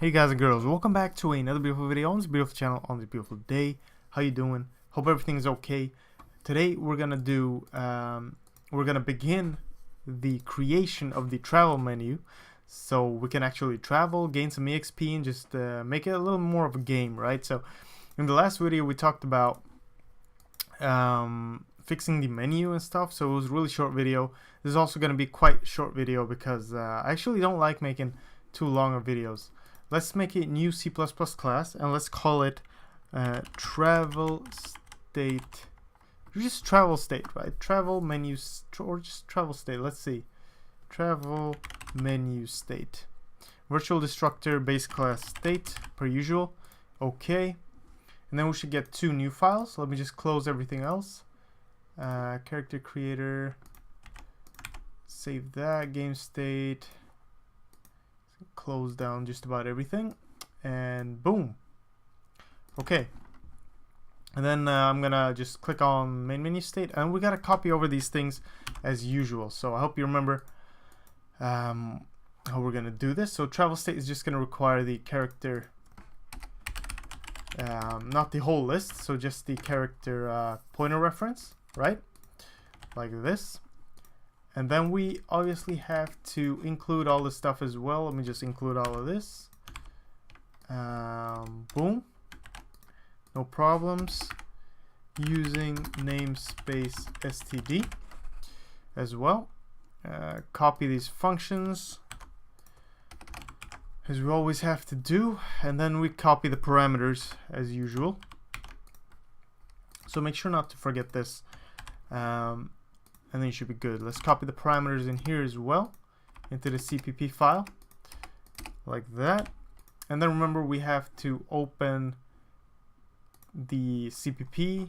Hey guys and girls, welcome back to another beautiful video on this beautiful channel on this beautiful day. How you doing? Hope everything's okay. Today we're gonna begin the creation of the travel menu, so we can actually travel, gain some EXP, and just make it a little more of a game, right? So in the last video we talked about fixing the menu and stuff, so it was a really short video. This is also gonna be quite a short video because I actually don't like making too long of videos. Let's make a new C++ class and let's call it travel state. Just travel state, right? Travel menu or just travel state. Let's see. Travel menu state. Virtual destructor base class state per usual. Okay. And then we should get two new files. Let me just close everything else. Character creator. Save that. Game state. Close down just about everything, and boom. Okay, and then I'm gonna just click on main menu state, and we gotta copy over these things as usual. So I hope you remember how we're gonna do this. So travel state is just gonna require the character, not the whole list, so just the character pointer reference, right? Like this. And then we obviously have to include all this stuff as well. Let me just include all of this. Boom. No problems. Using namespace std as well. Copy these functions as we always have to do. And then we copy the parameters as usual. So make sure not to forget this. And then you should be good. Let's copy the parameters in here as well into the CPP file like that. And then remember, we have to open the CPP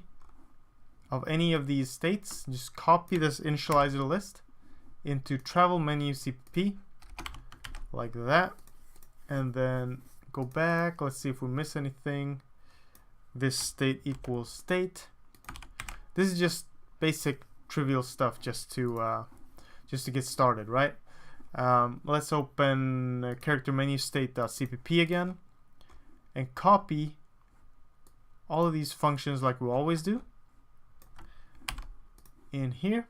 of any of these states. Just copy this initializer list into travel menu CPP like that, and then go back. Let's see if we miss anything. This state equals state. This is just basic trivial stuff just to get started, right? Let's open character menu state.cpp again and copy all of these functions like we always do in here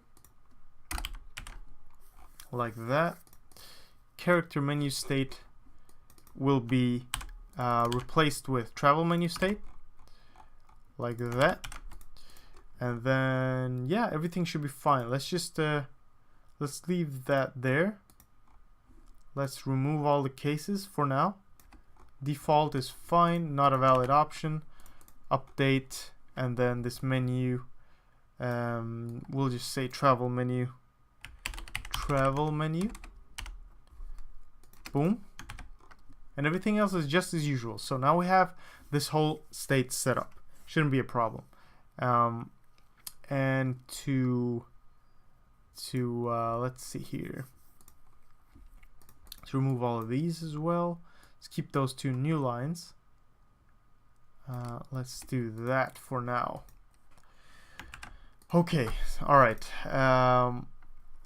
like that. Character menu state will be replaced with travel menu state like that. And then, yeah, everything should be fine. Let's just, let's leave that there. Let's remove all the cases for now. Default is fine, not a valid option. Update, and then this menu, we'll just say travel menu. Travel menu. Boom. And everything else is just as usual. So now we have this whole state set up. Shouldn't be a problem. And to let's see here, to remove all of these as well. Let's keep those two new lines. Let's do that for now. Okay, all right.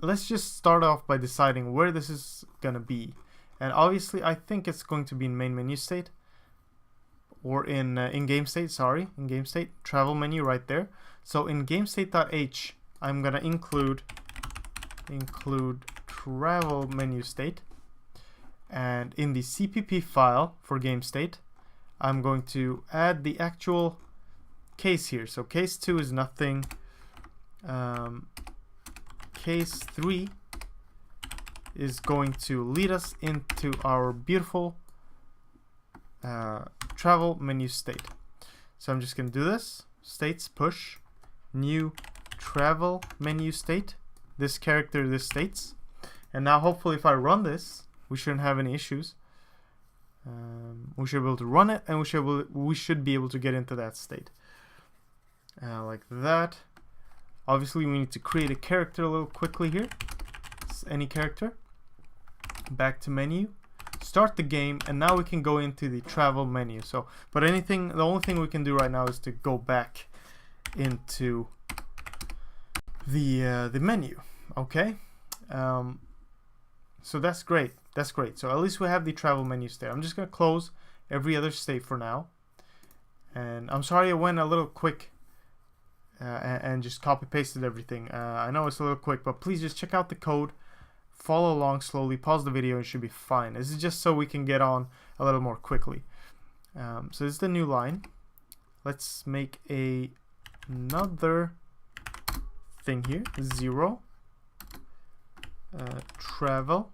Let's just start off by deciding where this is gonna be, and obviously I think it's going to be in main menu state, or in game state. Sorry, in game state, travel menu right there. So in gamestate.h, I'm gonna include travel menu state, and in the CPP file for game state, I'm going to add the actual case here. So case 2 is nothing. Case 3 is going to lead us into our beautiful travel menu state. So I'm just gonna do this. States push new travel menu state, this character, this states, and now hopefully if I run this, we shouldn't have any issues. We should be able to run it, and we should be able to get into that state like that. Obviously we need to create a character a little quickly here. It's any character. Back to menu, start the game, and now we can go into the travel menu. So but the only thing we can do right now is to go back into the menu. Okay, So that's great. That's great. So at least we have the travel menu state. I'm just going to close every other state for now. And I'm sorry I went a little quick and just copy pasted everything. I know it's a little quick, but please just check out the code. Follow along slowly. Pause the video and it should be fine. This is just so we can get on a little more quickly. So this is the new line. Let's make another thing here. 0. Travel.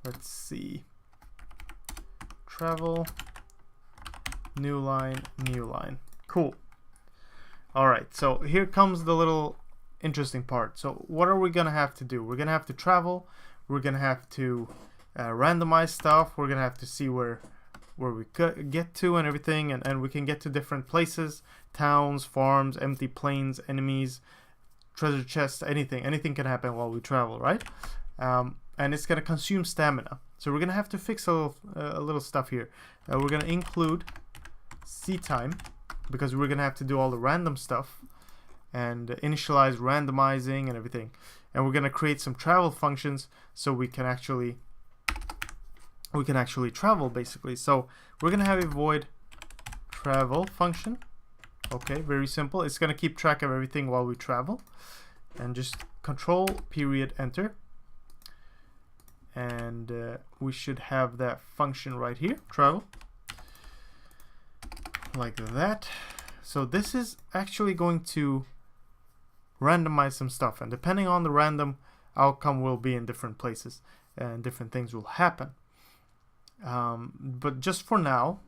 Let's see. Travel. New line. New line. Cool. All right. So here comes the little interesting part. So what are we gonna have to do? We're gonna have to travel. We're gonna have to randomize stuff. We're gonna have to see where we get to and everything, and we can get to different places, towns, farms, empty plains, enemies, treasure chests, anything can happen while we travel, right? And it's gonna consume stamina, so we're gonna have to fix a little stuff here. We're gonna include C time because we're gonna have to do all the random stuff and initialize randomizing and everything, and we're gonna create some travel functions so we can actually travel, basically. So we're gonna have a void travel function. Okay, very simple. It's gonna keep track of everything while we travel, and just control period enter, and we should have that function right here, travel, like that. So this is actually going to randomize some stuff, and depending on the random outcome will be in different places and different things will happen. But just for now,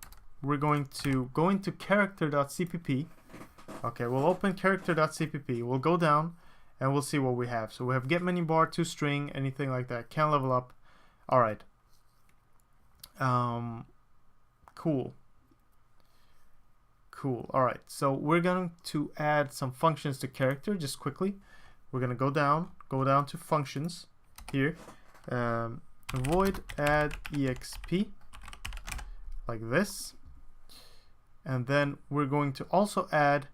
we're going to go into character.cpp. Okay, we'll open character.cpp. We'll go down and we'll see what we have. So we have get menu bar, toString, anything like that. Can level up. All right. Cool. All right. So we're going to add some functions to character just quickly. We're going to go down to functions here. Void add exp, like this, and then we're going to also add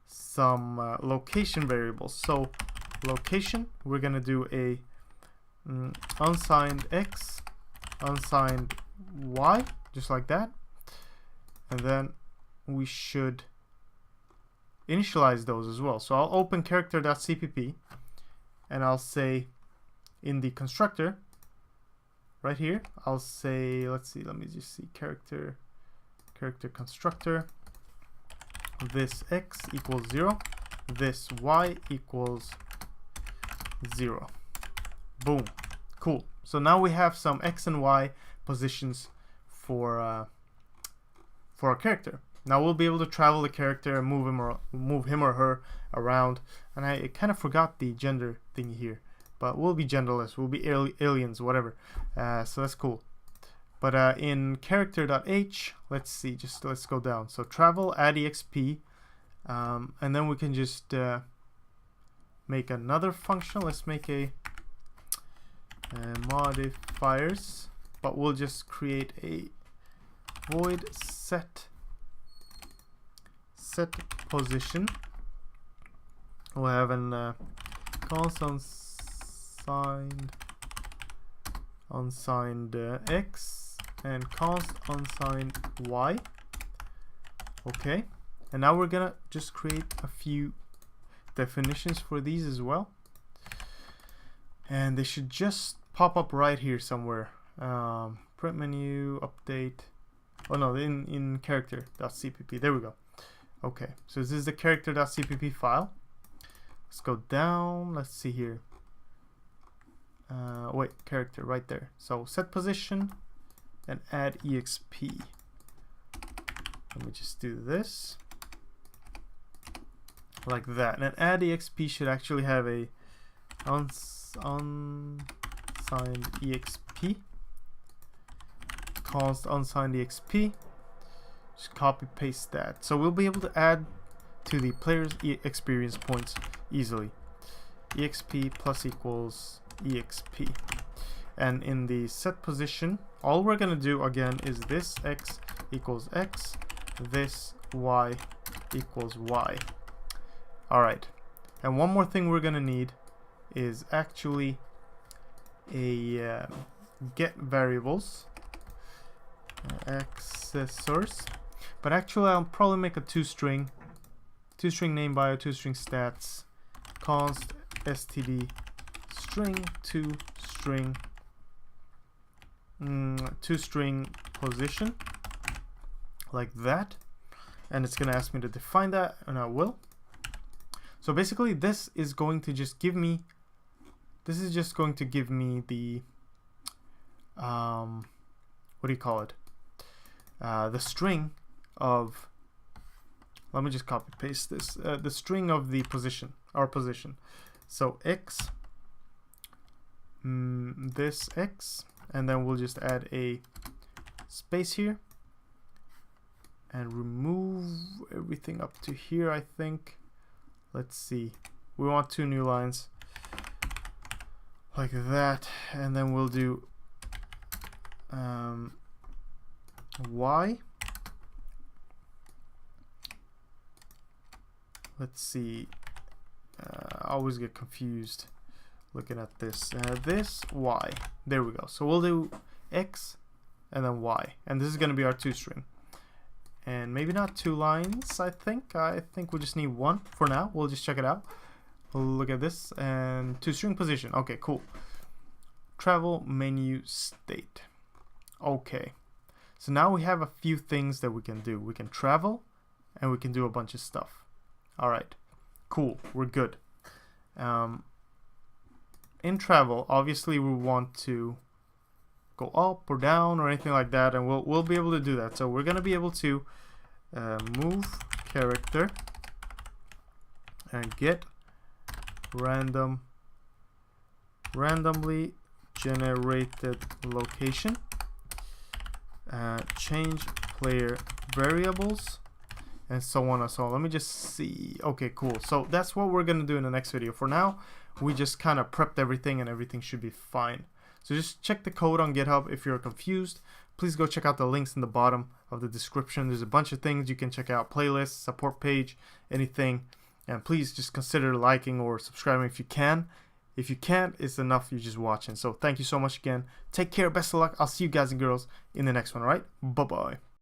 some location variables. So location, we're going to do a unsigned x, unsigned y, just like that, and then we should initialize those as well. So I'll open character.cpp and I'll say in the constructor right here, I'll say, let's see, let me just see, character constructor, this x equals 0, this y equals 0. Boom. Cool. So now we have some x and y positions for our character. Now we'll be able to travel the character and move him or her around. And I kind of forgot the gender thing here, but we'll be genderless. We'll be aliens, whatever. So that's cool. But in character.h, let's see, let's go down. So travel, add exp, and then we can just make another function. Let's make a modifiers, but we'll just create a void set position. We'll have an const unsigned x and const unsigned y. Okay, and now we're gonna just create a few definitions for these as well, and they should just pop up right here somewhere. Print menu, update. Oh no, in character.cpp. There we go. Okay, so this is the character.cpp file. Let's go down. Let's see here. Wait, character right there. So set position and add exp. Let me just do this like that. And add exp should actually have a unsigned exp, const unsigned exp. Just copy paste that. So we'll be able to add to the player's experience points easily. Exp plus equals exp. And in the set position, all we're gonna do again is this x equals x, this y equals y. Alright, and one more thing we're gonna need is actually a get variables accessors, but actually I'll probably make a two-string name bio, two-string stats, const std string to string two-string position, like that, and it's gonna ask me to define that, and I will. So basically this is going to just give me the what do you call it, the string of, let me just copy paste this, the string of the position, our position. So x, this x, and then we'll just add a space here and remove everything up to here, I think. Let's see, we want 2 new lines like that, and then we'll do y. Let's see, I always get confused looking at this. This y, there we go. So we'll do x and then y, and this is going to be our two-string, and maybe not 2 lines. I think we just need 1 for now. We'll just check it out. We'll look at this, and two-string position. Okay, cool. Travel menu state. Okay, so now we have a few things that we can do. We can travel and we can do a bunch of stuff. Alright, cool, we're good. In travel, obviously we want to go up or down or anything like that, and we'll be able to do that. So we're gonna be able to move character and get randomly generated location, change player variables, and so on and so on. Let me just see. Okay, cool. So that's what we're gonna do in the next video. For now, we just kind of prepped everything, and everything should be fine. So just check the code on GitHub if you're confused. Please go check out the links in the bottom of the description. There's a bunch of things you can check out, playlists, support page, anything. And please just consider liking or subscribing if you can. If you can't, it's enough you just watching. So thank you so much again. Take care, best of luck. I'll see you guys and girls in the next one, alright? Bye-bye.